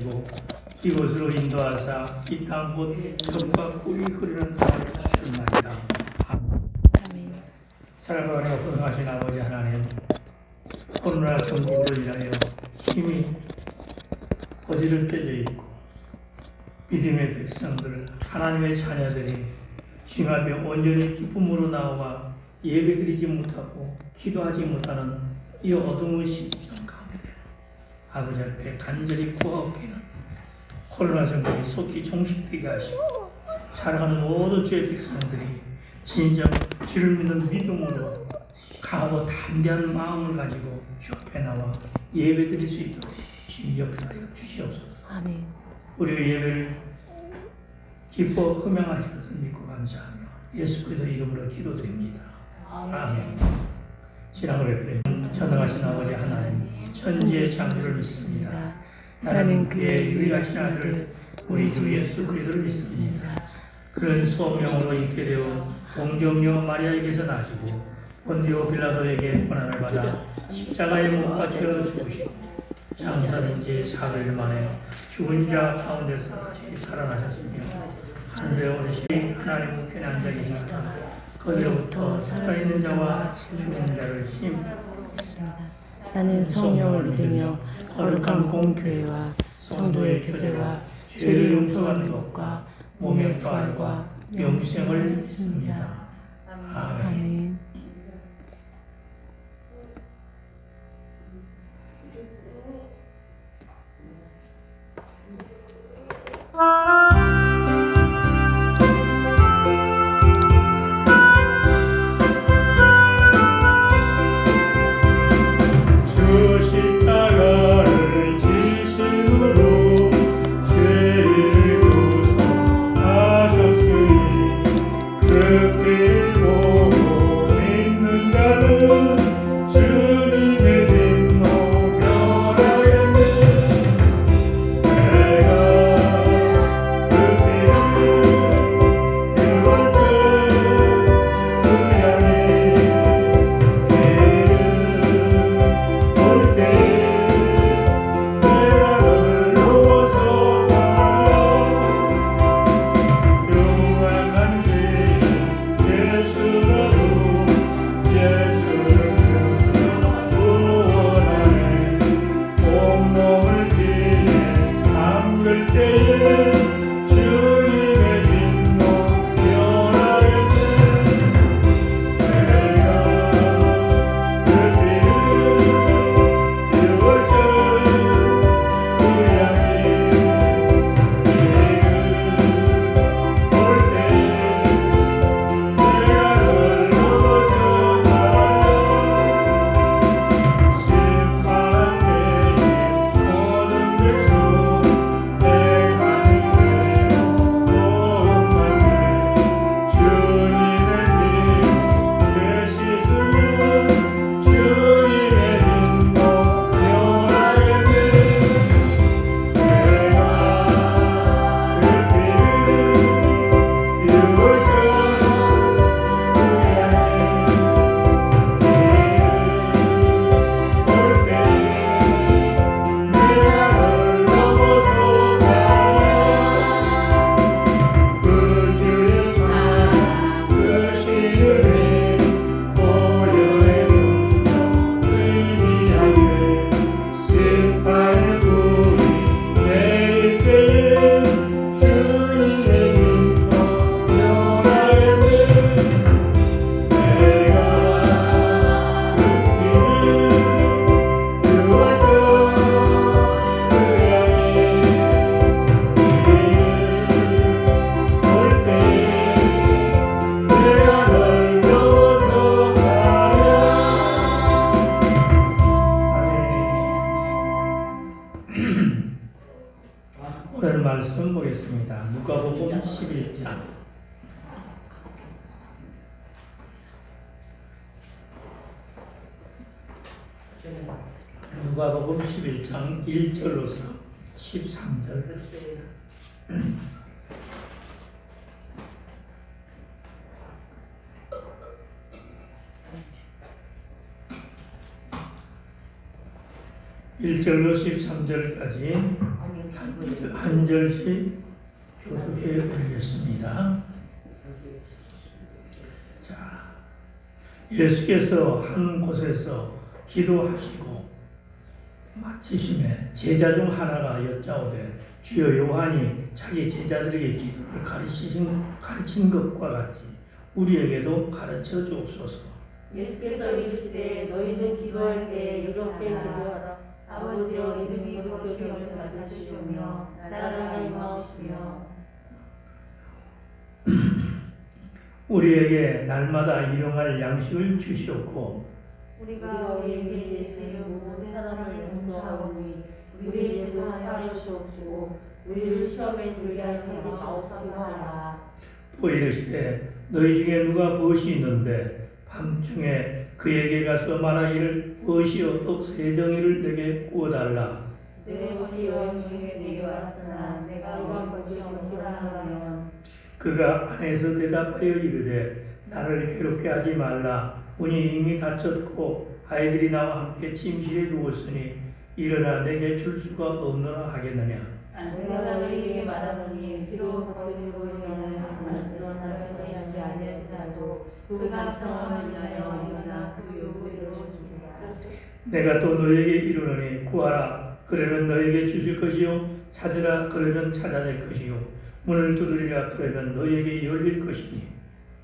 하시고 이곳으로 인도하사 이 땅 곧 덕과 꿀이 흐르는 땅을 하셨나이다. 아멘. 살아가며 고생하신 아버지 하나님, 코로나 전국으로 인하여 힘이 어지를 때져 있고 믿음의 백성들, 하나님의 자녀들이 주님 앞에 온전히 기쁨으로 나와 예배드리지 못하고 기도하지 못하는 이 어둠의 시점 가운데 아버지 앞에 간절히 구하옵기는 코로나 전국이 속히 종식되게 하시고 살아가는 모든 주의 백성들이 진정 주를 믿는 믿음으로 강하고 담대한 마음을 가지고 주 앞에 나와 예배드릴 수 있도록 주님 역사하여 주시옵소서. 아멘. 우리의 예배를 기뻐 흠양하실 것을 믿고 감사하며 예수 그리스도 이름으로 기도드립니다. 아멘. 신앙을 베풀어 전능하신 아버지 하나님, 천지의 창조를 믿습니다. 나는 그의 유일하신 아들 우리 주 예수 그리스도를 믿습니다. 그는 소명으로 있게 되어 동정녀 마리아에게서 나시고 본디오 빌라도에게 고난을 받아 십자가에 못 박혀 죽으시고 장사된 지 4일 만에 죽은 자 가운데서 다시 살아나셨으며 하늘에 오르신 하나님 우편에 앉아 계시다. 거기로부터 살아있는 자와 죽은 자를 심습니다. 나는 성령을 믿으며 거룩한 공교회와 성도의 교제와 죄를 용서하는 것과 몸의 부활과 영생을 믿습니다. 아멘. 오늘 말씀 보겠습니다. 누가복음 11장. 누가복음 11장 1절로서 13절. (1절로 13절까지) 한 절씩 교독해 드리겠습니다. 자, 예수께서 한 곳에서 기도하시고 마치심에 제자 중 하나가 여짜오되 주여 요한이 자기 제자들에게 기도를 가르친 것과 같이 우리에게도 가르쳐 주옵소서. 예수께서 이르시되 너희는 기도할 때 이렇게 기도하라. 아버지여 이름이 거룩히 여김을 받으시오며 나라가 임하옵시며 우리에게 날마다 일용할 양식을 주시옵고 우리가 우리에게 죄를 모든 사람을 용서하오니 우리를 대상하여 주시옵고 우리를 시험에 들게 하지 마옵소서 하라. 또 이르시되 너희 중에 누가 무엇이 있는데 밤중에 그에게 가서 말하기를 무엇이요 또 세 덩이를 내게 구워달라. 내 것이 여행 중에 내게 왔으나 내가 것이 없으라 하면 그가 안에서 대답하여 이르되 나를 괴롭게 하지 말라. 문이 이미 닫혔고 아이들이 나와 함께 침실에 누웠으니 일어나 내게 줄 수가 없노라 하겠느냐. 내가 너희에게 말하노니 비록 겉으로 보이면 장난스러운 나를 하지 아니할지라도 그가 청함을 인하여 일어나 그 요구대로 주리라. 내가 또 너희에게 이르노니 구하라 그러면 너희에게 주실 것이요 찾으라 그러면 찾아낼 것이요 문을 두드리라 그러면 너희에게 열릴 것이니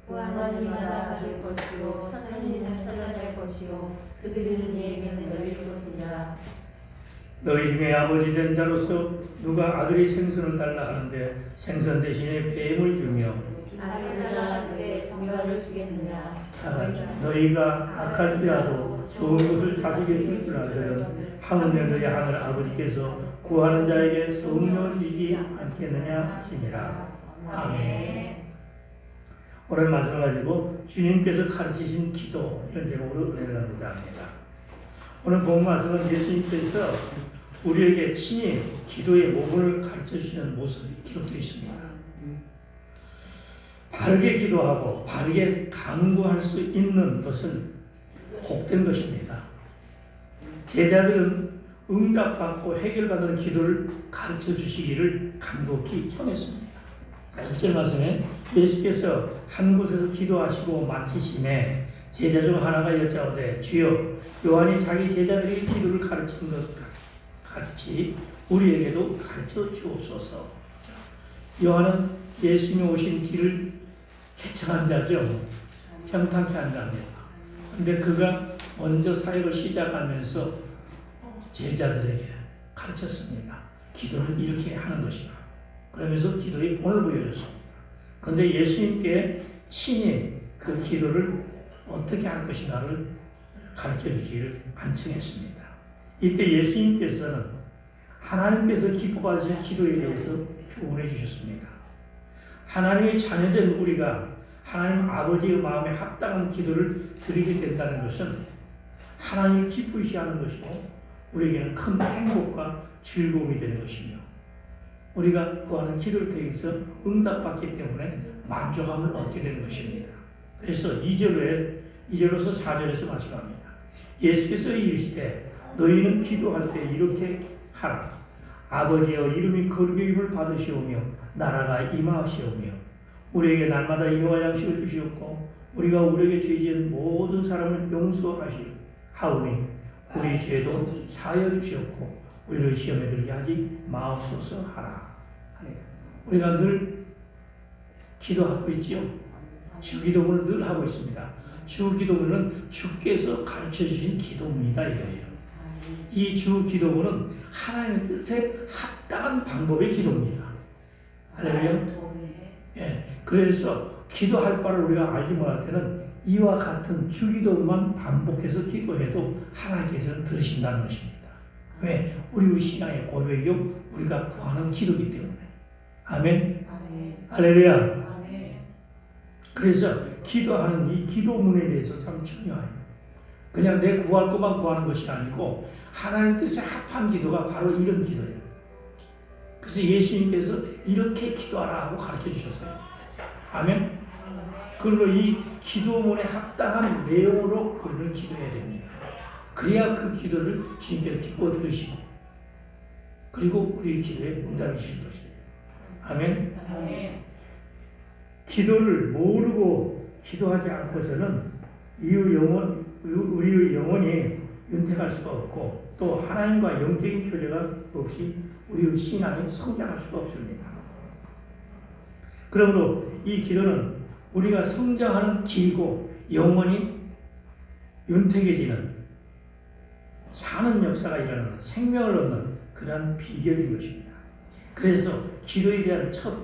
구하는 이마다 받을 것이요 찾는 이는 찾아낼 것이요 그들은 이에게는 열릴 것이니라. 너희 중에 아버지 된 자로서 누가 아들이 생선을 달라 하는데 생선 대신에 뱀을 주며 아들을 달라하는데 정갈을 주겠느냐. 너희가 악할지라도 좋은 것을 자식에 줄 줄 알거든 하물며 너희 하늘 아버지께서 구하는 자에게 성령을 주지 않겠느냐 하시니라. 아멘. 오늘 말씀 가지고 주님께서 가르치신 기도 이런 제목으로 은혜를 나누고자 합니다. 오늘 본 말씀은 예수님께서 우리에게 친히 기도의 모범을 가르쳐 주시는 모습이 기록되어 있습니다. 바르게 기도하고 바르게 간구할 수 있는 것은 복된 것입니다. 제자들은 응답받고 해결받는 기도를 가르쳐 주시기를 간곡히 청했습니다. 1절 말씀에 예수께서 한 곳에서 기도하시고 마치심에 제자 중 하나가 여짜오되 주여 요한이 자기 제자들에게 기도를 가르친 것 같이 우리에게도 가르쳐 주옵소서. 요한은 예수님이 오신 길을 개척한 자죠. 평탄케 한 자입니다. 그런데 그가 먼저 사역을 시작하면서 제자들에게 가르쳤습니다. 기도를 이렇게 하는 것이다. 그러면서 기도의 본을 보여줬습니다. 그런데 예수님께 친히 그 기도를 어떻게 할 것인가를 가르쳐 주시기를 간청했습니다. 이때 예수님께서는 하나님께서 기뻐받으실 기도에 대해서 교훈해 주셨습니다. 하나님의 자녀된 우리가 하나님 아버지의 마음에 합당한 기도를 드리게 된다는 것은 하나님을 기쁘시하는 것이고 우리에게는 큰 행복과 즐거움이 되는 것이며 우리가 구하는 기도를 통해서 응답받기 때문에 만족함을 얻게 되는 것입니다. 그래서 2절로서 4절에서 말씀합니다. 예수께서 이르시되 너희는 기도할 때 이렇게 하라. 아버지여 이름이 거룩히 힘을 받으시오며 나라가 임하시오며 우리에게 날마다 일용할 양식을 주시옵고 우리가 우리에게 죄 지은 모든 사람을 용서하오니 우리 죄도 사하여 주시옵고 우리를 시험에 들게 하지 마옵소서 하라. 우리가 늘 기도하고 있지요. 주기도문을 늘 하고 있습니다. 주기도문은 주께서 가르쳐 주신 기도문이다 이거예요. 이 주기도문은 하나님의 뜻에 합당한 방법의 기도입니다. 할렐루야. 예, 그래서 기도할 바를 우리가 알지 못할 때는 이와 같은 주기도만 반복해서 기도해도 하나님께서는 들으신다는 것입니다. 왜? 우리 신앙의 고백이요 우리가 구하는 기도이기 때문에. 아멘. 할렐루야. 아멘. 그래서 기도하는 이 기도문에 대해서 참 중요해요. 그냥 내 구할 것만 구하는 것이 아니고 하나님 뜻에 합한 기도가 바로 이런 기도예요. 그래서 예수님께서 이렇게 기도하라 하고 가르쳐 주셨어요. 아멘. 그걸로 이 기도문에 합당한 내용으로 우리는 기도해야 됩니다. 그래야 그 기도를 주님께서 기뻐 들으시고 그리고 우리 기도에 응답이 주신 것이에요. 아멘. 아멘. 기도를 모르고 기도하지 않고서는 우리의 영혼이 윤택할 수가 없고 또 하나님과 영적인 교제가 없이 우리의 신앙이 성장할 수가 없습니다. 그러므로 이 기도는 우리가 성장하는 길이고 영혼이 윤택해지는 사는 역사가 일어나는 생명을 얻는 그런 비결인 것입니다. 그래서 기도에 대한 첫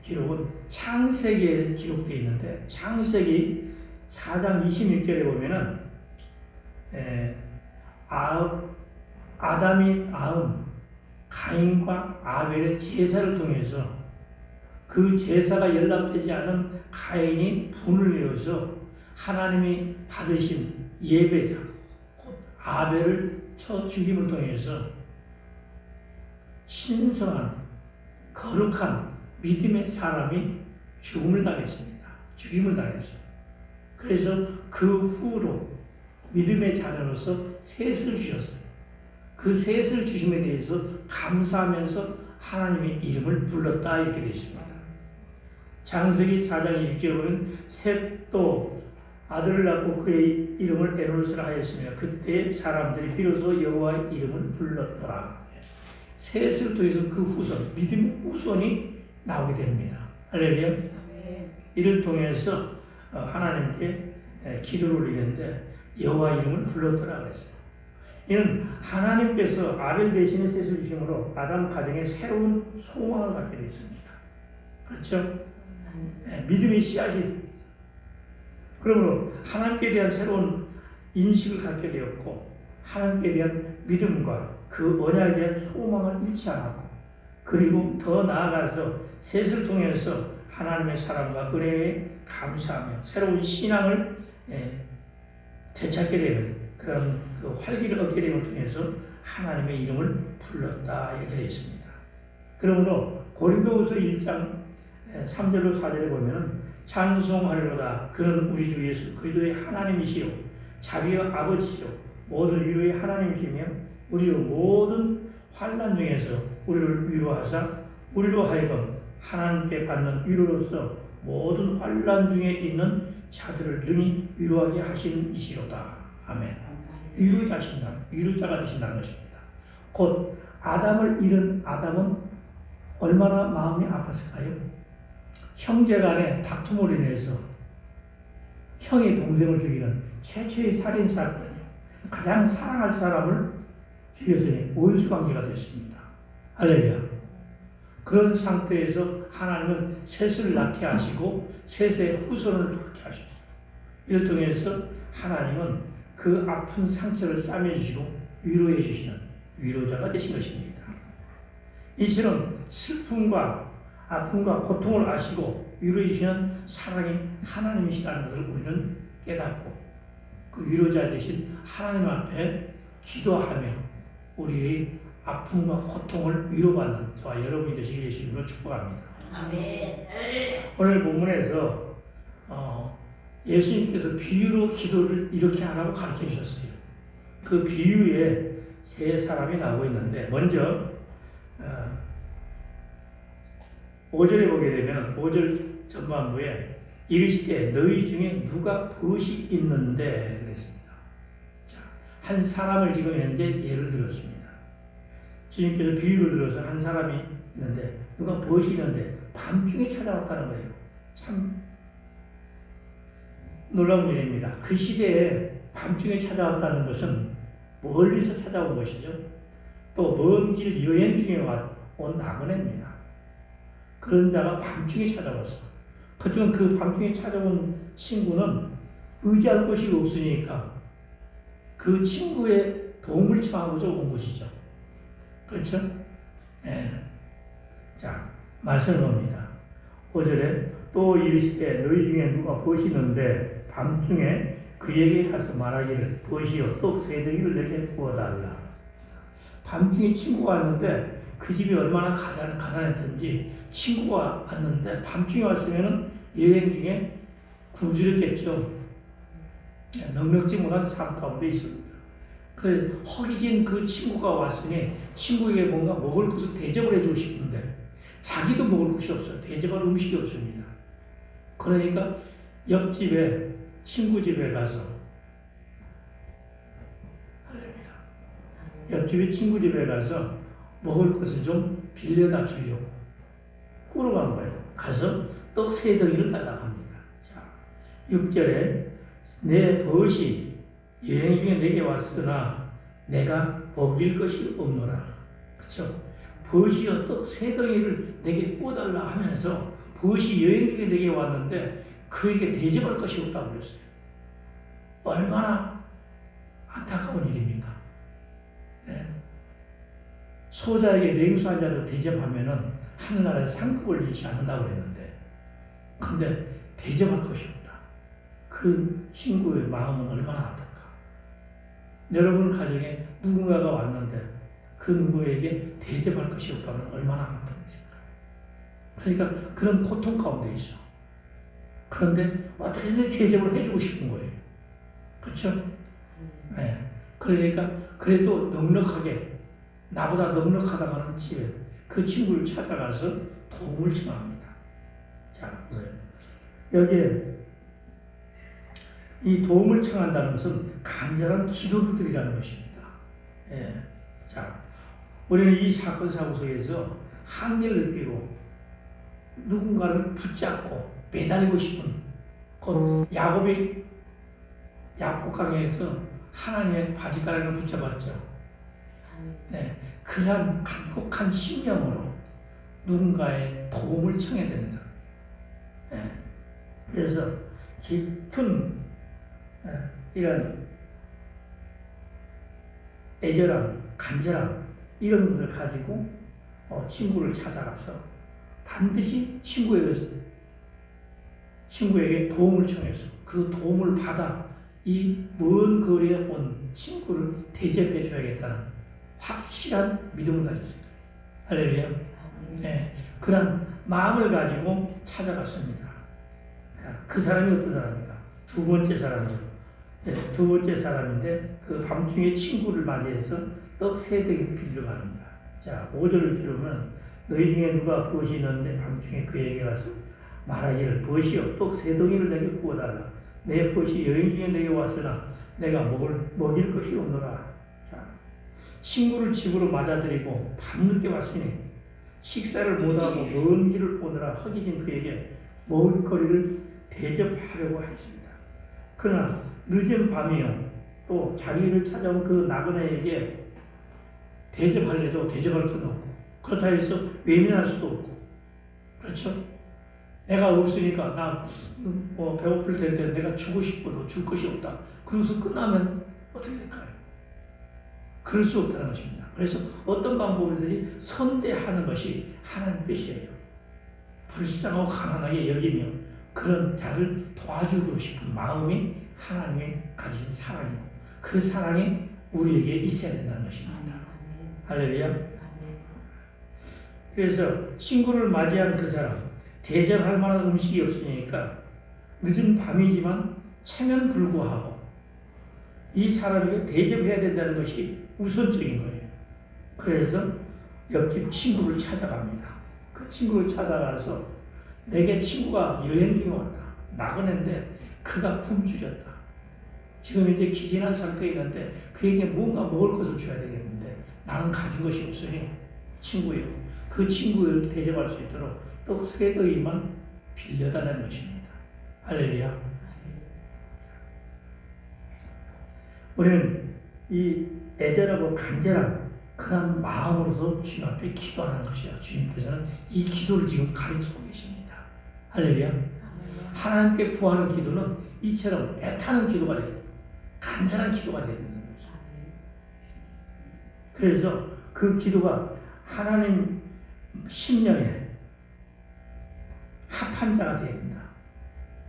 기록은 창세기에 기록되어 있는데 창세기 4장 26절에 보면은 아담이 낳은 가인과 아벨의 제사를 통해서 그 제사가 연락되지 않은 가인이 분을 이어서 하나님이 받으신 예배자 곧 아벨을 쳐 죽임을 통해서 신성한 거룩한 믿음의 사람이 죽임을 당했습니다. 그래서 그 후로 믿음의 자녀로서 셋을 주셨어요. 그 셋을 주심에 대해서 감사하면서 하나님의 이름을 불렀다 이렇게 되어 있습니다. 창세기 4장 20절에 보면 셋도 아들을 낳고 그의 이름을 에노스라 하였으며 그때 사람들이 비로소 여호와의 이름을 불렀더라. 셋을 통해서 그 후손, 믿음의 후손이 나오게 됩니다. 할렐루야. 이를 통해서 하나님께 기도를 올리는데 여호와 이름을 불렀더라 그랬어요. 이는 하나님께서 아벨 대신에 셋을 주심으로 아담 가정에 새로운 소망을 갖게 됐습니다. 그렇죠? 믿음의 씨앗이 있습니다. 그러므로 하나님께 대한 새로운 인식을 갖게 되었고 하나님께 대한 믿음과 그 언약에 대한 소망을 잃지 않았고 그리고 더 나아가서 셋을 통해서 하나님의 사랑과 은혜에 감사하며 새로운 신앙을 되찾게 되는 그런 그 활기를 얻게 됨을 통해서 하나님의 이름을 불렀다 이렇게 되어 있습니다. 그러므로 고린도후서 1장 3절로 4절에 보면 찬송하리로다 그는 우리 주 예수 그리스도의 하나님이시요 자비와 아버지시요 모든 위로의 하나님이시며 우리의 모든 환난 중에서 우리를 위로하사 우리로 하여금 하나님께 받는 위로로서 모든 환난 중에 있는 자들을 능히 위로하게 하시는 이시로다. 아멘. 위로자가 되신다는 것입니다. 곧 아담을 잃은 아담은 얼마나 마음이 아팠을까요? 형제간의 다툼으로 인해서 형이 동생을 죽이는 최초의 살인사건이요. 가장 사랑할 사람을 죽였으니 원수관계가 됐습니다. 할렐루야. 그런 상태에서 하나님은 셋을 낳게 하시고 셋의 후손을 낳게 하셨어요. 이를 통해서 하나님은 그 아픈 상처를 싸매주시고 위로해 주시는 위로자가 되신 것입니다. 이처럼 슬픔과 아픔과 고통을 아시고 위로해 주시는 사랑이 하나님이시라는 것을 우리는 깨닫고 그 위로자 되신 하나님 앞에 기도하며 우리의 아픔과 고통을 위로받는 저와 여러분이 되시길 예수님으로 축복합니다. 아멘. 오늘 본문에서 예수님께서 비유로 기도를 이렇게 하라고 가르쳐 주셨어요. 그 비유에 세 사람이 나오고 있는데 먼저 5절에 보게 되면 5절 전반부에 이르시되 너희 중에 누가 벗이 있는데 그랬습니다. 자, 한 사람을 지금 현재 예를 들었습니다. 주님께서 비유를 들어서 한 사람이 있는데 누가 벗이 있는데 밤중에 찾아왔다는 거예요. 참 놀라운 일입니다. 그 시대에 밤중에 찾아왔다는 것은 멀리서 찾아온 것이죠. 또 먼 길 여행 중에 온 나그네입니다. 그런 자가 밤중에 찾아왔어. 그렇지만 그 밤중에 찾아온 친구는 의지할 곳이 없으니까 그 친구의 도움을 청하고자 온 것이죠. 그렇죠? 예. 자, 말씀을 봅니다. 5절에 또 이르시되 너희 중에 누가 벗이는데 밤중에 그에게 가서 말하기를 벗이요 또 세덩이를 내게 부어달라. 밤중에 친구가 왔는데 그 집이 얼마나 가난했던지 친구가 왔는데 밤중에 왔으면 여행 중에 굶주렸겠죠. 넉넉지 못한 삶 가운데 있습니다. 그 허기진 그 친구가 왔으니 친구에게 뭔가 먹을 것을 대접을 해주고 싶은데 자기도 먹을 것이 없어요. 대접할 음식이 없습니다. 그러니까 옆집에 친구 집에 가서 옆집에 친구 집에 가서 먹을 것을 좀 빌려다 주려고 꾸러간 거예요. 가서 떡 3덩이를 달라고 합니다. 자, 6절에 내 벗이 여행 중에 내게 왔으나 내가 먹일 것이 없노라. 그렇죠? 벗이여 떡 3덩이를 내게 구워달라 하면서 벗이 여행 중에 내게 왔는데 그에게 대접할 것이 없다고 그랬어요. 얼마나 안타까운 일입니까? 네. 소자에게 냉수 한 잔을 대접하면은 하늘나라에 상급을 잃지 않는다고 그랬는데, 근데 대접할 것이 없다. 그 친구의 마음은 얼마나 아플까? 여러분 가정에 누군가가 왔는데 그 누구에게 대접할 것이 없다면 얼마나 아픈 것일까? 그러니까 그런 고통 가운데 있어. 그런데 어떻게든 대접을 해주고 싶은 거예요. 그렇죠? 네. 그러니까 그래도 넉넉하게 나보다 넉넉하다가는 집에 그 친구를 찾아가서 도움을 청합니다. 자, 보세요. 여기에 이 도움을 청한다는 것은 간절한 기도를 드리라는 것입니다. 예. 자, 우리는 이 사건 사고 속에서 한계를 느끼고 누군가를 붙잡고 매달리고 싶은 곧 야곱이 야곱강에서 하나님의 바지가랑을 붙잡았죠. 네, 그러한 간곡한 심령으로 누군가의 도움을 청해야 된다. 네, 그래서 깊은 이런 애절함, 간절함 이런 것을 가지고 친구를 찾아가서 반드시 친구에게 도움을 청해서 그 도움을 받아 이 먼 거리에 온 친구를 대접해 줘야겠다는 확실한 믿음을 가졌습니다. 할렐루야. 네, 그런 마음을 가지고 찾아갔습니다. 그 사람이 어떤 사람입니까? 두 번째 사람이죠. 네, 두 번째 사람인데 그 밤중에 친구를 맞이해서 떡 3덩이를 빌려 갑니다. 자, 5절을 들으면 너희 중에 누가 벗이 있는데 밤중에 그에게 가서 말하기를 벗이여 떡 3덩이를 내게 구워달라. 내 벗이 여행 중에 내게 왔으나 내가 먹일 것이 없노라. 자, 친구를 집으로 맞아들이고 밤늦게 왔으니 식사를 못하고 먼 길을 오느라 허기진 그에게 먹을 거리를 대접하려고 했습니다. 그러나 늦은 밤이요 또 자기를 찾아온 그 나그네에게 대접하려도 대접할 것도 없고 그렇다 해서 외면할 수도 없고 그렇죠? 내가 없으니까 나 배고플 텐데 내가 주고 싶어도 줄 것이 없다. 그러고서 끝나면 어떻게 될까요? 그럴 수 없다는 것입니다. 그래서 어떤 방법이든지 선대하는 것이 하나님 뜻이에요. 불쌍하고 가난하게 여기며 그런 자를 도와주고 싶은 마음이 하나님이 가진 사랑이고 그 사랑이 우리에게 있어야 된다는 것입니다. 할렐루야. 그래서 친구를 맞이한 그 사람 대접할 만한 음식이 없으니까 늦은 밤이지만 체면 불구하고 이 사람에게 대접해야 된다는 것이 우선적인 거예요. 그래서 옆집 친구를 찾아갑니다. 그 친구를 찾아가서 내게 친구가 여행 중에 왔다. 나그네인데 그가 굶주렸다. 지금 이제 기진한 상태에 있는데 그에게 뭔가 먹을 것을 줘야 되겠는데 나는 가진 것이 없으니 친구요. 그 친구를 대접할 수 있도록 떡 3덩이만 빌려달라는 것입니다. 할렐루야. 우리는 이 애절하고 간절한 그런 마음으로서 주님 앞에 기도하는 것이야. 주님께서는 이 기도를 지금 가르치고 계십니다. 할렐루야. 하나님께 구하는 기도는 이처럼 애타는 기도가 돼야 돼. 간절한 기도가 돼야 된다는 거죠. 그래서 그 기도가 하나님 심령에 합한 자가 되어야 된다.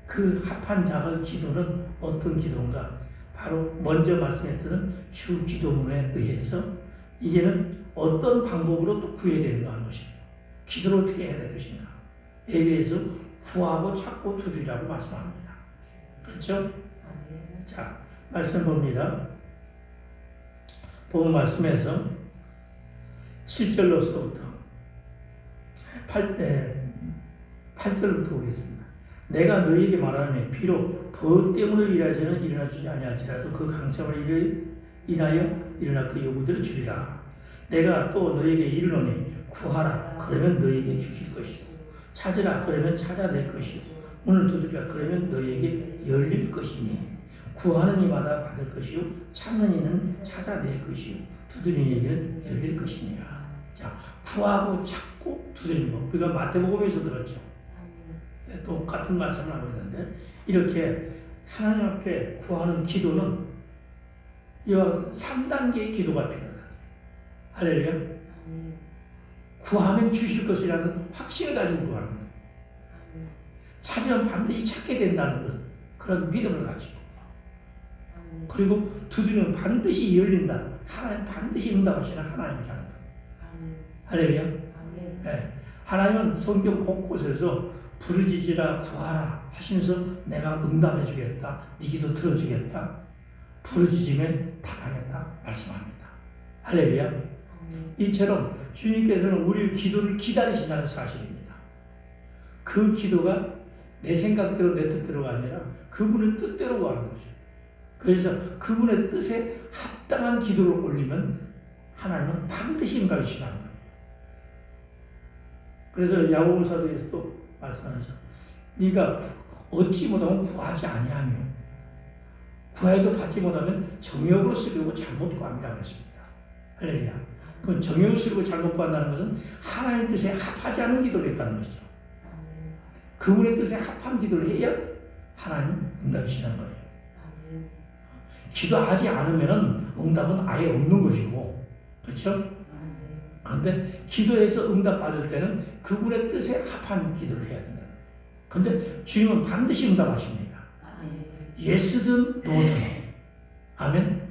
그 합한 자의 기도는 어떤 기도인가? 바로 먼저 말씀했던 주 기도문에 의해서 이제는 어떤 방법으로 또 구해야 되는가 하는 것입니다. 기도를 어떻게 해야 될 것인가? 에 대해서 구하고 찾고 두드리라고 말씀합니다. 그렇죠? 자, 말씀 봅니다. 본 말씀에서 7절로서부터 8절부터 보겠습니다. 내가 너희에게 말하노니 비록 벗 때문에 일하지는 일어나지 아니할지라도 그 강점을 인하여 일어나 그 요구대로 주리라. 내가 또 너희에게 이르노니 구하라 그러면 너희에게 주실 것이고 찾으라 그러면 찾아낼 것이고 문을 두드리라 그러면 너희에게 열릴 것이니 구하는 이마다 받을 것이요 찾는 이는 찾아낼 것이요 두드리는 이에게는 열릴 것이니라. 자, 구하고 찾고 두드리는 거 우리가 마태복음에서 들었죠. 똑같은 말씀을 하고 있는데 이렇게 하나님 앞에 구하는 기도는 이와 3단계의 기도가 필요하다. 할렐루야. 구하면 주실 것이라는 확신을 가지고 구하는 거예요. 찾으면 반드시 찾게 된다는 것, 그런 믿음을 가지고. 그리고 두드리면 반드시 열린다. 하나님 반드시 응답하시는 하나님이라는 것. 할렐루야. 네. 하나님은 성경 곳곳에서 부르짖으라 구하라 하시면서 내가 응답해 주겠다. 네 기도 들어주겠다. 부르짖으면 답하겠다 말씀합니다. 할렐루야. 이처럼 주님께서는 우리 기도를 기다리신다는 사실입니다. 그 기도가 내 생각대로 내 뜻대로가 아니라 그분의 뜻대로 가는 거죠. 그래서 그분의 뜻에 합당한 기도를 올리면 하나님은 반드시 응답해 주시는 거예요. 그래서 야고보서에서도 말씀하죠. 네가 얻지 못하면 구하지 아니하며 구해도 받지 못하면 정욕으로 쓰려고 잘못 구합니다 그랬습니다. 할렐루야. 그럼 정욕으로 쓰려고 잘못 구한다는 것은 하나님 뜻에 합하지 않은 기도를 했다는 것이죠. 그분의 뜻에 합한 기도를 해야 하나님 응답이 주시는 거예요. 기도하지 않으면 응답은 아예 없는 것이고, 그렇죠? 그런데 기도해서 응답 받을 때는 그분의 뜻에 합한 기도를 해야 된다. 그런데 주님은 반드시 응답하십니다. 예스든 노든. 아멘.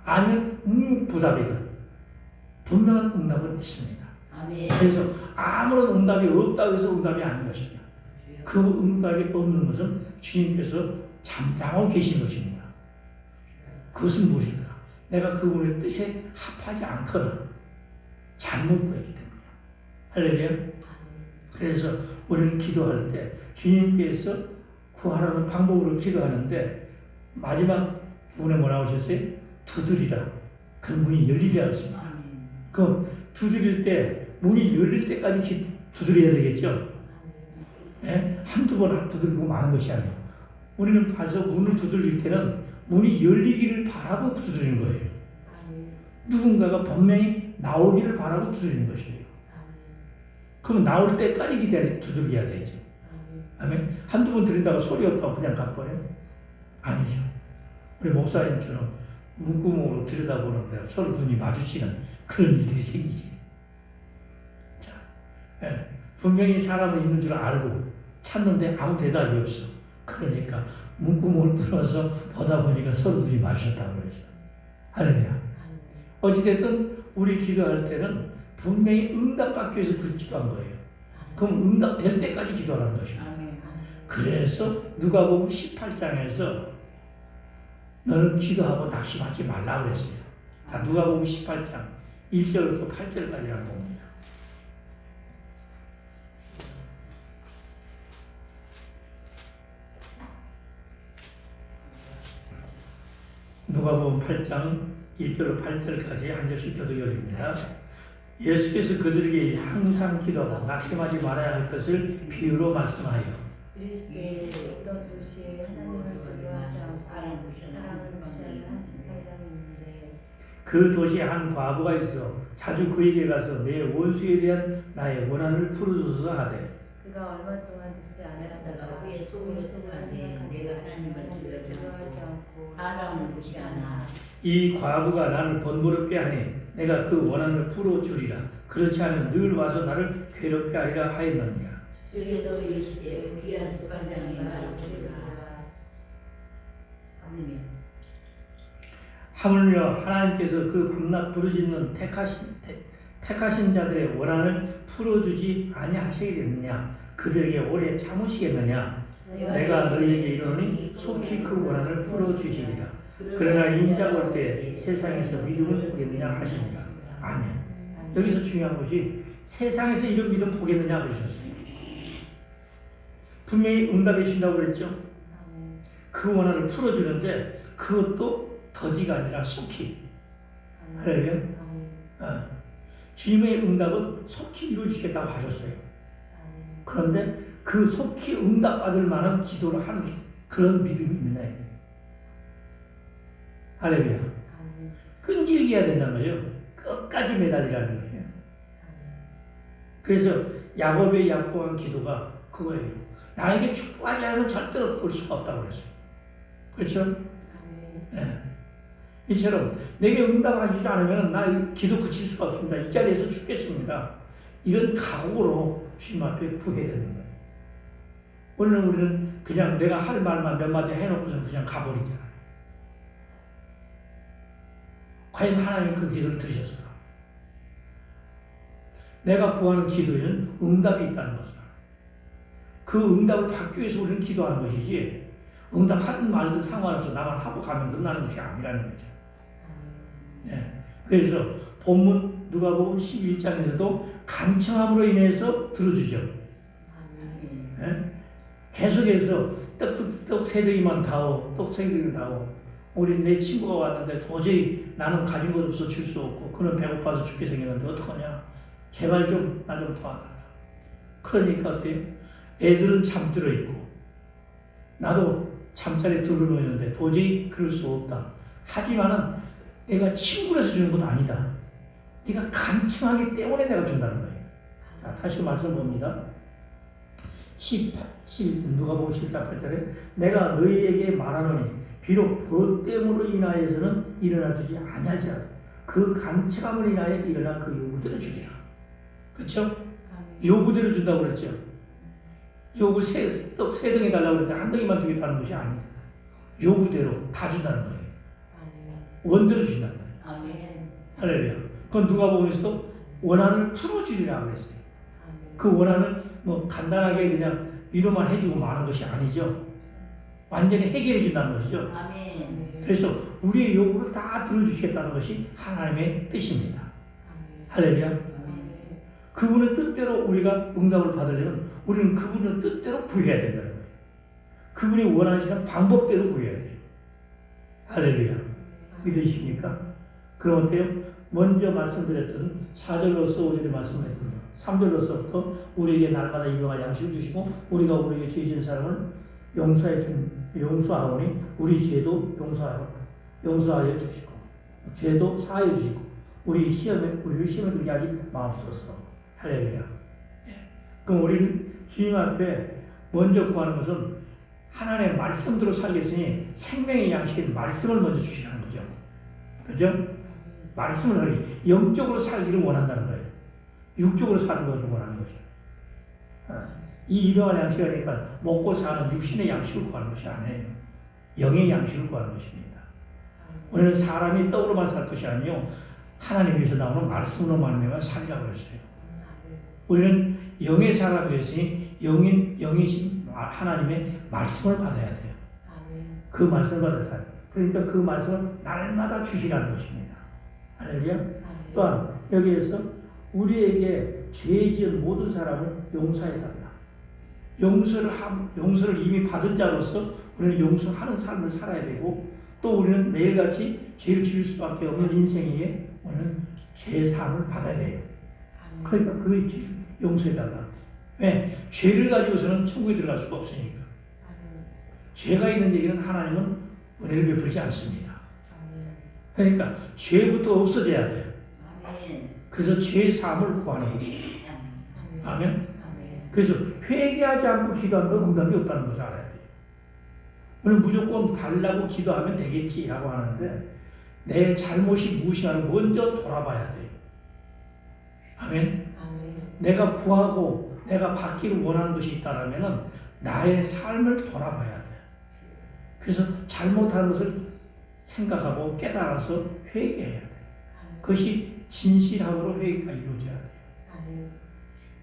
아니면 부답이든 분명한 응답은 있습니다. 그래서 아무런 응답이 없다고 해서 응답이 아닌 것입니다. 그 응답이 없는 것은 주님께서 잠잠하고 계신 것입니다. 그것은 무엇인가? 내가 그분의 뜻에 합하지 않거나 잘못 구했기 때문이야. 할렐루야. 그래서 우리는 기도할 때 주님께서 구하라는 방법으로 기도하는데 마지막 부분에 뭐라고 하셨어요? 두드리라. 그 문이 열리리라 했습니다. 그럼 두드릴 때 문이 열릴 때까지 두드려야 되겠죠? 네? 한두 번 두드리고 마는 것이 아니에요. 우리는 봐서 문을 두드릴 때는 문이 열리기를 바라고 두드리는 거예요. 누군가가 분명히 나오기를 바라고 두드리는 것이에요. 그럼 나올 때까지 두드려야 되죠. 아멘. 한두 번 들이다가 소리 없다고 그냥 가버려요? 아니죠. 우리 목사님처럼 문구멍으로 들여다보는데 서로 눈이 마주치는 그런 일들이 생기지. 자, 예. 분명히 사람은 있는 줄 알고 찾는데 아무 대답이 없어. 그러니까 문구멍을 뚫어서 보다 보니까 서로 눈이 마주쳤다고 그러죠. 할렐루야. 어찌됐든 우리 기도할 때는 분명히 응답받기 위해서 그 기도한 거예요. 그럼 응답될 때까지 기도하는 것입니다. 그래서 누가복음 18장에서 너는 기도하고 낙심하지 말라고 그랬어요. 자, 누가복음 18장 1절부터 8절까지라고 봅니다. 누가복음 8장 1절로 8절까지 한 절씩 교독역입니다. 예수께서 그들에게 항상 기도하고 낙심하지 말아야 할 것을 비유로 말씀하여 이르시되 어떤 도시에 하나님을 두려워하지 않고 사람을 무시하는 한 집회장이 있는데 그 도시에 한 과부가 있어 자주 그에게 가서 내 원수에 대한 나의 원한을 풀어주소서 하되 그가 얼마 동안 듣지 않았다가 그의 속으로 생각하되 내가 하나님을 두려워하지 않고 사람을 무시하나 이 과부가 나를 번거롭게 하니 내가 그 원한을 풀어주리라. 그렇지 않으면 늘 와서 나를 괴롭게 하리라 하였느니라. 주께서 이르시되 귀한 재판장이 말을 들으라. 아멘. 하물며 하나님께서 그 밤낮 부르짖는 택하신 자들의 원한을 풀어주지 아니하시겠느냐? 그들에게 오래 참으시겠느냐? 내가 너희에게 이르노니 속히 그 원한을 풀어주시리라. 그러나 인자가 올 때 세상에서 믿음을 보겠느냐 하십니다. 아멘. 여기서 중요한 것이 세상에서 이런 믿음 보겠느냐 그러셨어요. 분명히 응답해 준다고 그랬죠. 그 원한을 풀어주는데 그것도 더디가 아니라 속히. 할렐루야. 주님의 응답은 속히 이루어주시겠다고 하셨어요. 그런데 그 속히 응답받을 만한 기도를 하는 그런 믿음이 있느냐. 할렐루야. 끈질기 해야 된다는 거예요. 끝까지 매달리라는 거예요. 그래서 야곱의 약고한 기도가 그거예요. 나에게 축복하지 않으면 절대로 올 수가 없다고 그랬어요. 그렇죠? 네. 이처럼 내게 응답하시지 않으면 나 이 기도 그칠 수가 없습니다. 이 자리에서 죽겠습니다. 이런 각오로 주님 앞에 구해야 되는 거예요. 오늘 우리는 그냥 내가 할 말만 몇 마디 해놓고서 그냥 가버리잖아요. 과연 하나님이 그 기도를 들으셨을까? 내가 구하는 기도에는 응답이 있다는 것을 그 응답을 받기 위해서 우리는 기도하는 것이지 응답하든 말든 상관없어 나만 하고 가면 끝나는 것이 아니라는 거죠. 네. 그래서 본문 누가복음 11장에서도 간청함으로 인해서 들어주죠. 네? 계속해서 떡 세덩이만 다오, 떡 세덩이만 다오. 우리 내 친구가 왔는데 도저히 나는 가진 것 없어 줄 수 없고 그는 배고파서 죽게 생겼는데 어떡하냐. 제발 좀 나 좀 도와달라. 그러니까 어때요? 애들은 잠들어 있고 나도 잠자리에 들어누워 있는데 도저히 그럴 수 없다. 하지만은 내가 친구라서 주는 건 아니다. 네가 간청하기 때문에 내가 준다는 거예요. 자, 다시 말씀 봅니다. 11 누가복음 14, 8절에 내가 너희에게 말하노니 비록 그 때문으로 인하여서는 일어나 주지 아니할지라도 그 간청함을 인하여 일어나 그 요구대로 주리라. 그렇죠? 요구대로 준다고 그랬죠. 요구 떡 세 덩이 달라고 그랬는데 한 덩이만 주겠다는 것이 아니다. 요구대로 다 준다는 거예요. 원대로 준다는 거예요. 할렐루야. 그건 누가복음에서도 원한을 풀어주리라고 그랬어요. 그 원한을 뭐 간단하게 그냥 위로만 해주고 마는 것이 아니죠. 완전히 해결해 준다는 것이죠. 그래서 우리의 요구를 다 들어주시겠다는 것이 하나님의 뜻입니다. 할렐루야. 그분의 뜻대로 우리가 응답을 받으려면 우리는 그분의 뜻대로 구해야 된다는 거예요. 그분이 원하시는 방법대로 구해야 돼요. 할렐루야. 믿으십니까? 그럼 어때요? 먼저 말씀드렸던 4절로서 5절에 말씀했던 것, 3절로서부터 우리에게 날마다 일용할 양식을 주시고 우리가 우리에게 죄 지은 사람을 용서하오니 우리 죄도 용서하여 주시고 죄도 사하여 주시고 우리를 시험에 들게 하지 마옵소서. 할렐루야. 그럼 우리는 주님 앞에 먼저 구하는 것은 하나님의 말씀대로 살겠으니 생명의 양식인 말씀을 먼저 주시라는 거죠. 그죠? 말씀을 영적으로 살기를 원한다는 거예요. 육적으로 사는 것을 원하는 거죠. 이 일용할 양식이 아니니까 먹고 사는 육신의 양식을 구하는 것이 아니에요. 영의 양식을 구하는 것입니다. 우리는 사람이 떡으로만 살 것이 아니요 하나님께서 나오는 말씀으로 말미암아 살리라고 했어요. 우리는 영의 사람이 되었으니 영이신 하나님의 말씀을 받아야 돼요. 그 말씀을 받아서 그러니까 그 말씀을 날마다 주시라는 것입니다. 할렐루야. 또한 여기에서 우리에게 죄 지은 모든 사람을 용서해달라. 용서를 이미 받은 자로서 우리는 용서하는 삶을 살아야 되고 또 우리는 매일같이 죄를 지을 수밖에 없는 인생에 우리는 죄 사함을 받아야 돼요. 그러니까 그 죄를 용서해달라. 왜? 죄를 가지고서는 천국에 들어갈 수가 없으니까. 죄가 있는 얘기는 하나님은 은혜를 베풀지 않습니다. 그러니까 죄부터 없어져야 돼요. 그래서 죄 사함을 구하는 거죠. 아멘. 그래서 회개하지 않고 기도하는 건 응답이 없다는 것을 알아야 돼요. 우리는 무조건 달라고 기도하면 되겠지라고 하는데 내 잘못이 무엇이냐를 먼저 돌아봐야 돼요. 아멘. 내가 구하고 내가 받기를 원하는 것이 있다면 나의 삶을 돌아봐야 돼요. 그래서 잘못하는 것을 생각하고 깨달아서 회개해야 돼요. 그것이 진실함으로 회개가 이루어져야 돼요.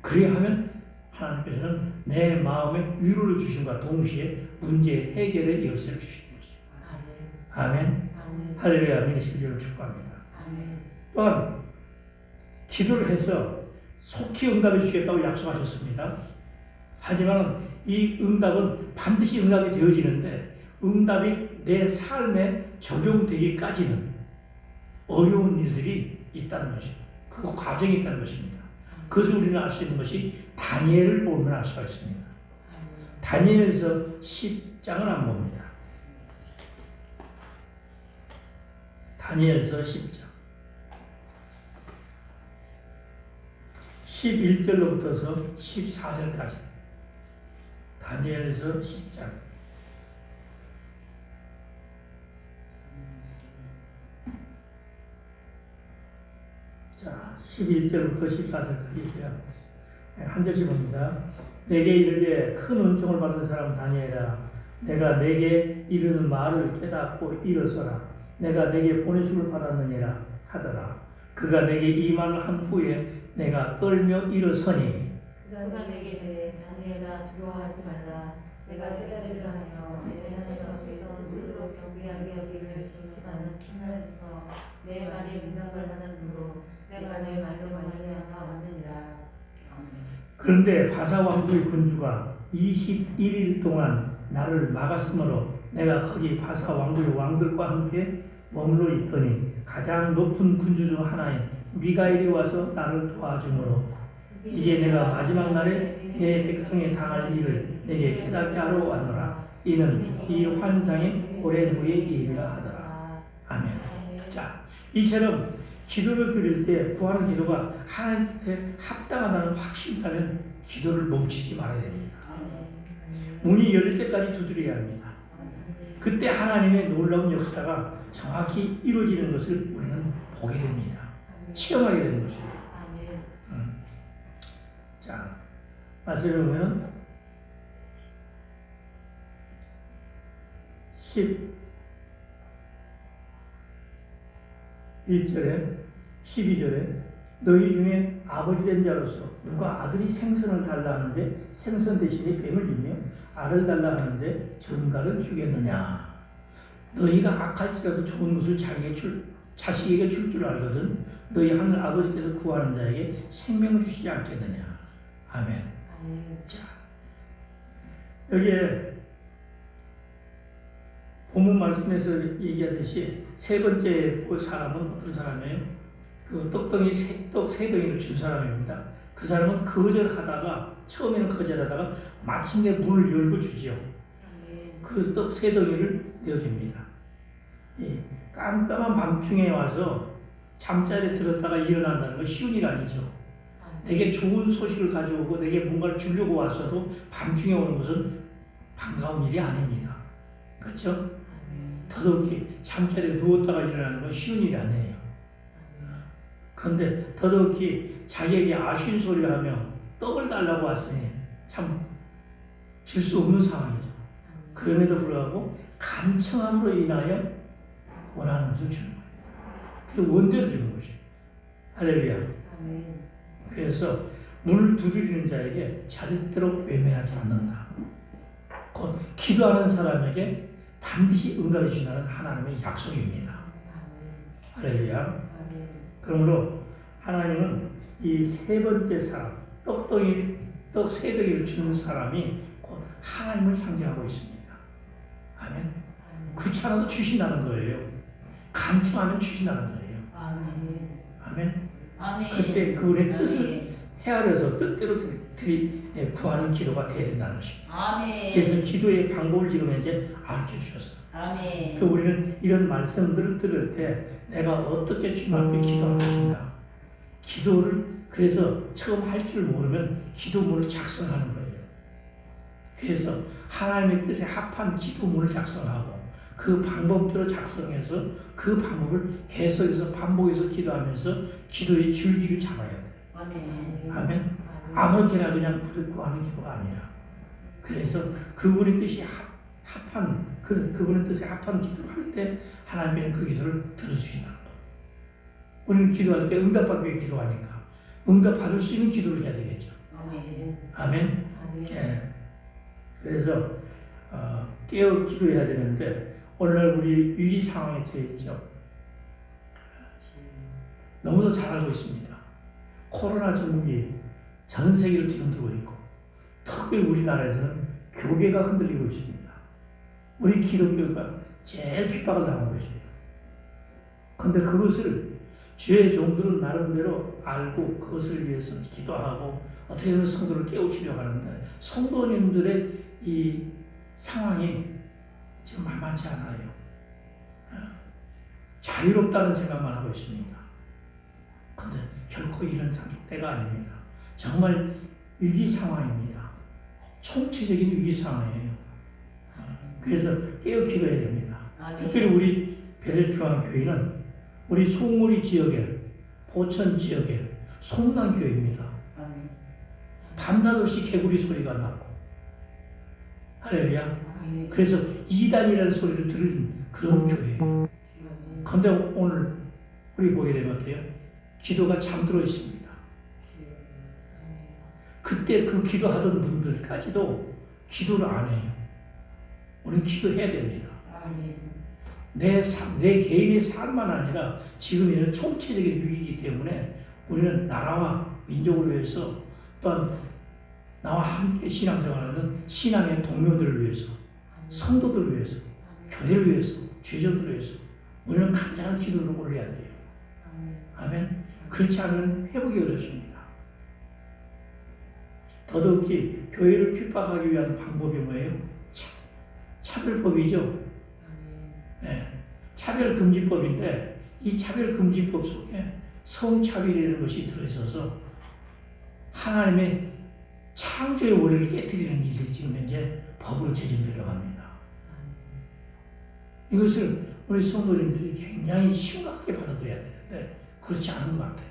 그래야 하면 하나님께서는 내 마음에 위로를 주심과 동시에 문제의 해결의 열쇠를 주시는 것이죠. 아멘. 할렐루야. 믿으시기를 축복합니다. 또한 기도를 해서 속히 응답해 주시겠다고 약속하셨습니다. 하지만 이 응답은 반드시 응답이 되어지는데 응답이 내 삶에 적용되기까지는 어려운 일들이 있다는 것입니다. 그 과정이 있다는 것입니다. 그것을 우리는 알 수 있는 것이 다니엘을 보면 알 수가 있습니다. 다니엘에서 10장을 안 봅니다. 다니엘서 10장 11절로부터서 14절까지 다니엘서 10장 자 11절부터 14절까지 제가 한 절씩 봅니다. 내게 이르되 큰 은총을 받은 사람 다니엘아 내가 내게 이르는 말을 깨닫고 일어서라. 내가 내게 보내심을 받았느니라 하더라. 그가 내게 이 말을 한 후에 내가 떨며 일어서니 그가 내게 이르되 다니엘아 두려워하지 말라. 내가 깨달으려 하며 내 하나님 앞에서 스스로 경배하게 여기며 열심히 하는 첫날부터 내 말에 응답을 받았으므로 내가 내 말로 말미암아 왔느니라. 그런데 바사 왕국의 군주가 21일 동안 나를 막았으므로 내가 거기 바사 왕국의 왕들과 함께 머물러 있더니 가장 높은 군주 중 하나인 미가엘이 와서 나를 도와주므로 이제 내가 마지막 날에 내 백성이 당할 일을 내게 깨닫게 하러 왔노라. 이는 이 환상이 오랜 후의 일이라 하더라. 아멘. 자, 이처럼 기도를 드릴 때 구하는 기도가 하나님께 합당하다는 확신이 있다면 기도를 멈추지 말아야 됩니다. 문이 열릴 때까지 두드려야 합니다. 그때 하나님의 놀라운 역사가 정확히 이루어지는 것을 우리는 보게 됩니다. 체험하게 되는 것이에요. 자, 말씀을 보면 11절에 12절에 너희 중에 아버지 된 자로서 누가 아들이 생선을 달라 하는데 생선 대신에 뱀을 주며 알을 달라 하는데 전갈을 주겠느냐. 너희가 악할지라도 좋은 것을 자식에게 줄 줄 알거든 너희 하늘 아버지께서 구하는 자에게 생명을 주시지 않겠느냐. 아멘. 자, 여기에 본문 말씀에서 얘기하듯이 세 번째 사람은 어떤 사람이에요? 그 떡 세 덩이를 준 사람입니다. 그 사람은 거절하다가 처음에는 거절하다가 마침내 문을 열고 주지요. 그 떡 세 덩이를 내어줍니다. 예, 깜깜한 밤중에 와서 잠자리에 들었다가 일어난다는 건 쉬운 일 아니죠. 내게 좋은 소식을 가져오고 내게 뭔가를 주려고 왔어도 밤중에 오는 것은 반가운 일이 아닙니다. 그렇죠? 더더욱이 잠자리에 누웠다가 일어나는 건 쉬운 일이 아니에요. 그런데 더더욱이 자기에게 아쉬운 소리를 하며 떡을 달라고 왔으니 참 줄 수 없는 상황이죠. 그럼에도 불구하고 간청함으로 인하여 원하는 것을 주는 거예요. 그 원대로 주는 것이에요. 할렐루야. 그래서 문을 두드리는 자에게 절대로 외면하지 않는다. 곧 기도하는 사람에게 반드시 응답해 주시는 하나님의 약속입니다. 할렐루야. 그러므로 하나님은 이 세 번째 사람, 떡 세 덩이를 주는 사람이 곧 하나님을 상징하고 있습니다. 아멘. 귀찮아도 주신다는 거예요. 간청하면 주신다는 거예요. 아멘. 그때 그분의 뜻을 헤아려서 뜻대로 구하는 기도가 되어야 된다는 것입니다. 그래서 기도의 방법을 지금 이제 알려 주셨어요. 그 우리는 이런 말씀들을 들을 때 내가 어떻게 주님 앞에 기도할 것인가. 기도를 그래서 처음 할 줄 모르면 기도문을 작성하는 거예요. 그래서 하나님의 뜻에 합한 기도문을 작성하고 그 방법대로 작성해서 그 방법을 계속해서 반복해서 기도하면서 기도의 줄기를 잡아야 돼요. 아멘. 아무렇게나 그냥 구하는 기도가 아니라 그래서 그분의 뜻이 합한 그분의 뜻에 합한 기도를 할 때 하나님께는 그 기도를 들어주신다. 우리는 기도할 때 응답받기 위해 기도하니까 응답받을 수 있는 기도를 해야 되겠죠. 아멘. 예. 그래서 깨어 기도해야 되는데 오늘날 우리 위기 상황에 처해 있죠. 너무도 잘 알고 있습니다. 코로나 전국이 전 세계를 뒤흔들고 있고 특별히 우리나라에서는 교계가 흔들리고 있습니다. 우리 기독교가 제일 핍박을 당하고 있어요. 그런데 그것을 주의 종들은 나름대로 알고 그것을 위해서 기도하고 어떻게든 성도를 깨우치려고 하는데 성도님들의 이 상황이 지금 만만치 않아요. 자유롭다는 생각만 하고 있습니다. 그런데 결코 이런 때가 아닙니다. 정말 위기 상황입니다. 총체적인 위기 상황이에요. 그래서 깨어 기도해야 됩니다. 특별히 우리 베델중앙교회는 우리 송오리 지역에, 포천 지역에 송난 교회입니다. 밤낮 없이 개구리 소리가 나고 할렐루야. 그래서 이단이라는 소리를 들은 그런 교회예요. 그런데 오늘 우리 보게 되면 어때요? 기도가 잠들어 있습니다. 그때 그 기도하던 분들까지도 기도를 안 해요. 우리는 기도해야 됩니다. 내 개인의 삶만 아니라 지금 이런 총체적인 위기이기 때문에 우리는 나라와 민족을 위해서 또한 나와 함께 신앙생활하는 신앙의 동료들을 위해서 성도들을 위해서 교회를 위해서 죄전들을 위해서 우리는 간절한 기도를 올려야 돼요. 아멘. 그렇지 않으면 회복이 어렵습니다. 더더욱이 교회를 핍박하기 위한 방법이 뭐예요? 차별법이죠. 네. 차별금지법인데 이 차별금지법 속에 성차별이라는 것이 들어있어서 하나님의 창조의 원리를 깨뜨리는 일이 지금 현재 법으로 제정되려고 합니다. 이것을 우리 성도님들이 굉장히 심각하게 받아들여야 되는데 그렇지 않은 것 같아요.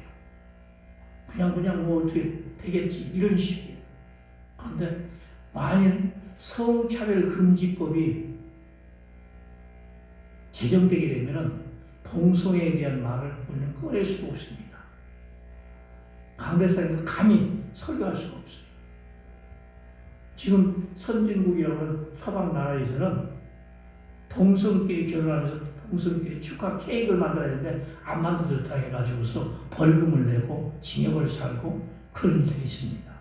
그냥 뭐 어떻게 되겠지 이런 식이에요. 그런데 만일 성차별금지법이 제정되게 되면 동성애에 대한 말을 우리는 꺼낼 수가 없습니다. 강대상에서 감히 설교할 수가 없어요. 지금 선진국이라고 하는 서방 나라에서는 동성끼리 결혼하면서 동성끼리 축하 케이크를 만들어야 되는데 안 만들었다 해가지고서 벌금을 내고 징역을 살고 그런 일들이 있습니다.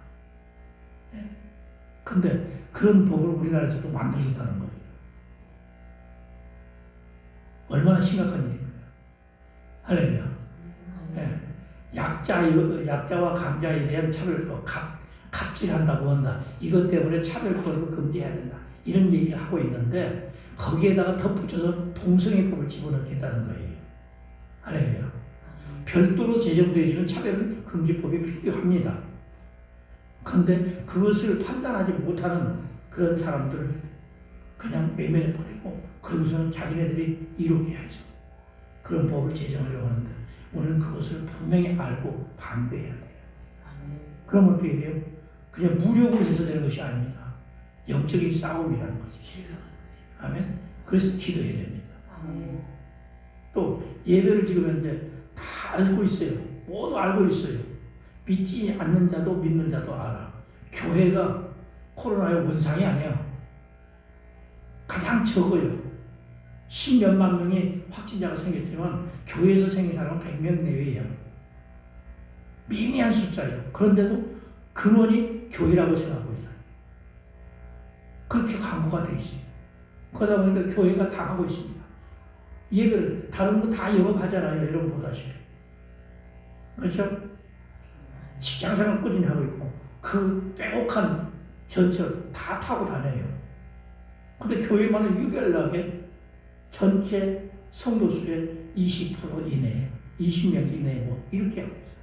근데 그런 법을 우리나라에서도 만들겠다는 거예요. 얼마나 심각한 일인가요? 할렐루야. 네. 약자와 강자에 대한 차별, 갑질한다고 한다. 이것 때문에 차별법을 금지해야 된다. 이런 얘기를 하고 있는데 거기에다가 덧붙여서 동성애법을 집어넣겠다는 거예요. 할렐루야. 별도로 제정되어지는 차별금지법이 필요합니다. 그런데 그것을 판단하지 못하는 그런 사람들을 그냥 외면해버리고 그러고서는 자기네들이 이루게 해야죠. 그런 법을 제정하려고 하는데 우리는 그것을 분명히 알고 반대해야 돼요. 그럼 어떻게 돼요? 그냥 무력으로 해서 되는 것이 아닙니다. 영적인 싸움이라는 것이죠. 아멘. 그래서 기도해야 됩니다. 또 예배를 지금 현재 다 알고 있어요. 모두 알고 있어요. 믿지 않는 자도 믿는 자도 알아. 교회가 코로나의 원상이 아니야. 가장 적어요. 10몇만 명의 확진자가 생겼지만 교회에서 생긴 사람은 100명 내외예요. 미미한 숫자예요. 그런데도 근원이 교회라고 생각하고 있어요. 그렇게 강구가 되어 있어요. 그러다 보니까 교회가 당하고 있습니다. 예배를 다른 거 다 영업하잖아요. 여러분 보다시피. 그렇죠? 직장생활 꾸준히 하고 있고 그 빼곡한 전철 다 타고 다녀요. 근데 교회만은 유별나게 전체 성도 수의 20% 이내에 20명 이내에 뭐 이렇게 하고 있어요.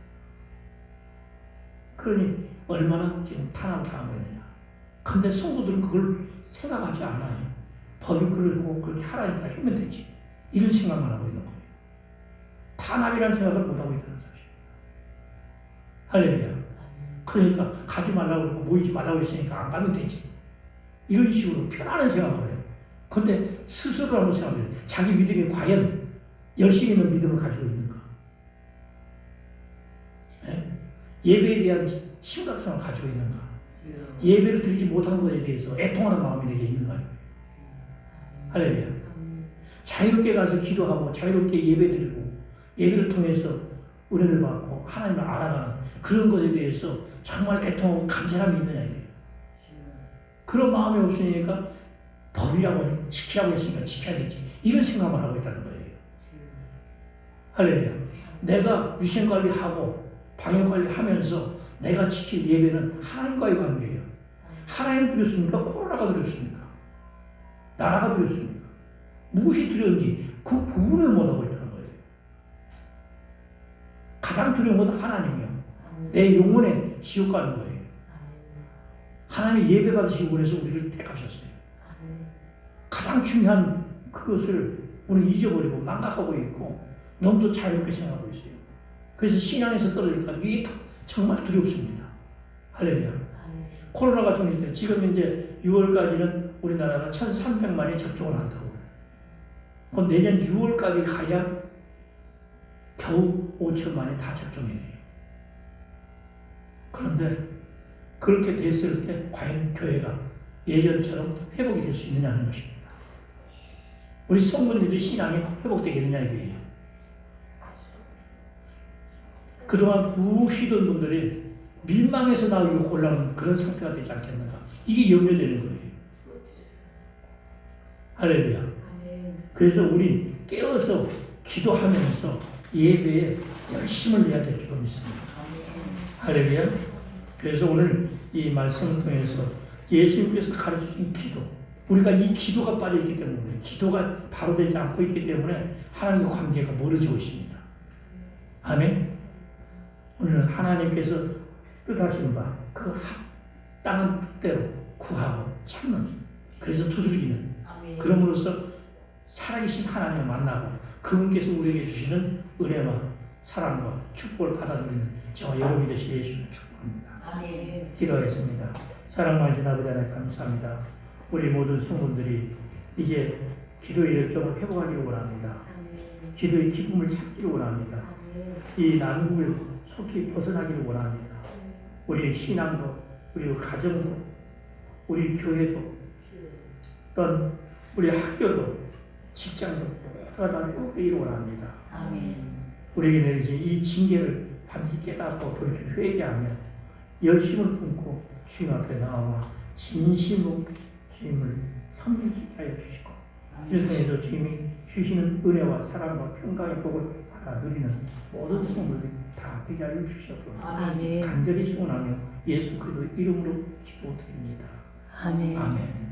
그러니 얼마나 지금 탄압당하고 있느냐. 근데 성도들은 그걸 생각하지 않아요. 법이 그러고 그렇게 하라니까 하면 되지. 이런 생각만 하고 있는 거예요. 탄압이라는 생각을 못하고 있다는 사실. 할렐루야. 그러니까 가지 말라고 그러고 모이지 말라고 했으니까 안 가면 되지. 이런 식으로 편안한 생각을 해요. 근데 스스로 한번 생각해요. 자기 믿음이 과연 열심히 있는 믿음을 가지고 있는가? 네? 예배에 대한 심각성을 가지고 있는가? 예배를 드리지 못한 것에 대해서 애통하는 마음이 내게 있는가? 할렐루야. 자유롭게 가서 기도하고 자유롭게 예배드리고 예배를 통해서 은혜를 받고 하나님을 알아가는 그런 것에 대해서 정말 애통하고 간절함이 있느냐 이거예요. 그런 마음이 없으니까 법이라고 지키라고 했으니까 지켜야 되지 이런 생각만 하고 있다는 거예요. 할렐루야. 내가 위생관리하고 방역관리하면서 내가 지킬 예배는 하나님과의 관계예요. 하나님 두렵습니까? 코로나가 두렵습니까? 나라가 두렵습니까? 무엇이 두려운지 그 구분을 못하고 있다는 거예요. 가장 두려운 건 하나님이요. 내 영혼의 지옥 가는 거예요. 하나님이 예배 받으시기 위해서 우리를 택하셨어요. 가장 중요한 그것을 우리는 잊어버리고 망각하고 있고 너무도 자유롭게 생각하고 있어요. 그래서 신앙에서 떨어질까 이게 정말 두렵습니다. 할렐루야. 코로나가 종식돼요. 지금 이제 6월까지는 우리나라가 1,300만이 접종을 한다고. 그럼 내년 6월까지 가야 겨우 5천만이 다 접종이 돼요. 그런데 그렇게 됐을 때 과연 교회가 예전처럼 회복이 될 수 있느냐는 것입니다. 우리 성도님들의 신앙이 회복되겠느냐 이거예요. 그동안 부으시던 분들이 밀망에서 나오기로 곤란한 그런 상태가 되지 않겠는가. 이게 염려되는 거예요. 할렐루야. 그래서 우리 깨어서 기도하면서 예배에 열심을 내야 될 줄 믿습니다. 할렐루야. 그래서 오늘 이 말씀을 통해서 예수님께서 가르쳐준 기도, 우리가 이 기도가 빠져있기 때문에 기도가 바로 되지 않고 있기 때문에 하나님과 관계가 멀어지고 있습니다. 아멘. 오늘 하나님께서 뜻하신 바 그 합당한 뜻대로 구하고 찾는, 그래서 두드리는, 그럼으로써 살아계신 하나님을 만나고 그분께서 우리에게 주시는 은혜와 사랑과 축복을 받아들이는 저와 여러분이 되시길 예수님을 축복합니다. 아멘. 기도하겠습니다. 사랑 많으신 아버지 하나님 감사합니다. 우리 모든 성도들이 이제 기도의 열정을 회복하기를 원합니다. 기도의 기쁨을 찾기를 원합니다. 이 난국을 속히 벗어나기를 원합니다. 우리 신앙도, 우리 가정도, 우리 교회도, 또한 우리 학교도, 직장도 모두가 다 회복되기를 원합니다. 아멘. 우리에게 내리신 이 징계를 반드시 깨닫고 돌이켜 회개하며 열심을 품고 주님 앞에 나와 진심으로 주님을 섬길 수 있게 하여 주시고 이렇게 주님이 주시는 은혜와 사랑과 평강의 복을 받아 누리는 모든 성도들이 다 되게 하여 주시옵소서. 아멘. 간절히 소원하며 예수 그리스도 이름으로 기도드립니다. 아멘. 아멘.